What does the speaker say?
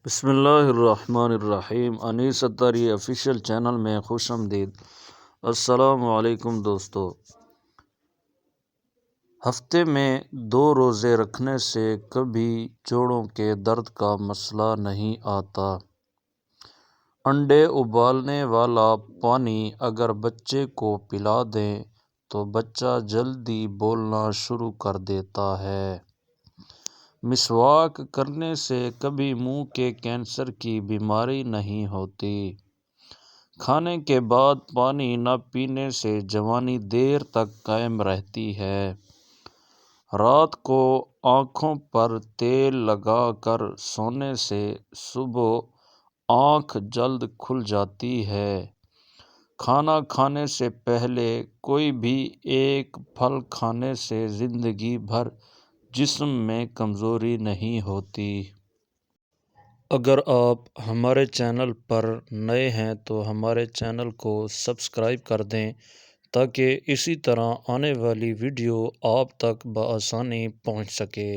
بسم اللہ الرحمن الرحیم۔ انیس اتاری آفیشیل چینل میں خوش آمدید۔ السلام علیکم دوستو۔ ہفتے میں 2 روزے رکھنے سے کبھی جوڑوں کے درد کا مسئلہ نہیں آتا۔ انڈے ابالنے والا پانی اگر بچے کو پلا دیں تو بچہ جلدی بولنا شروع کر دیتا ہے۔ مسواک کرنے سے کبھی منہ کے کینسر کی بیماری نہیں ہوتی۔ کھانے کے بعد پانی نہ پینے سے جوانی دیر تک قائم رہتی ہے۔ رات کو آنکھوں پر تیل لگا کر سونے سے صبح آنکھ جلد کھل جاتی ہے۔ کھانا کھانے سے پہلے کوئی بھی ایک پھل کھانے سے زندگی بھر جسم میں کمزوری نہیں ہوتی۔ اگر آپ ہمارے چینل پر نئے ہیں تو ہمارے چینل کو سبسکرائب کر دیں تاکہ اسی طرح آنے والی ویڈیو آپ تک بآسانی پہنچ سکے۔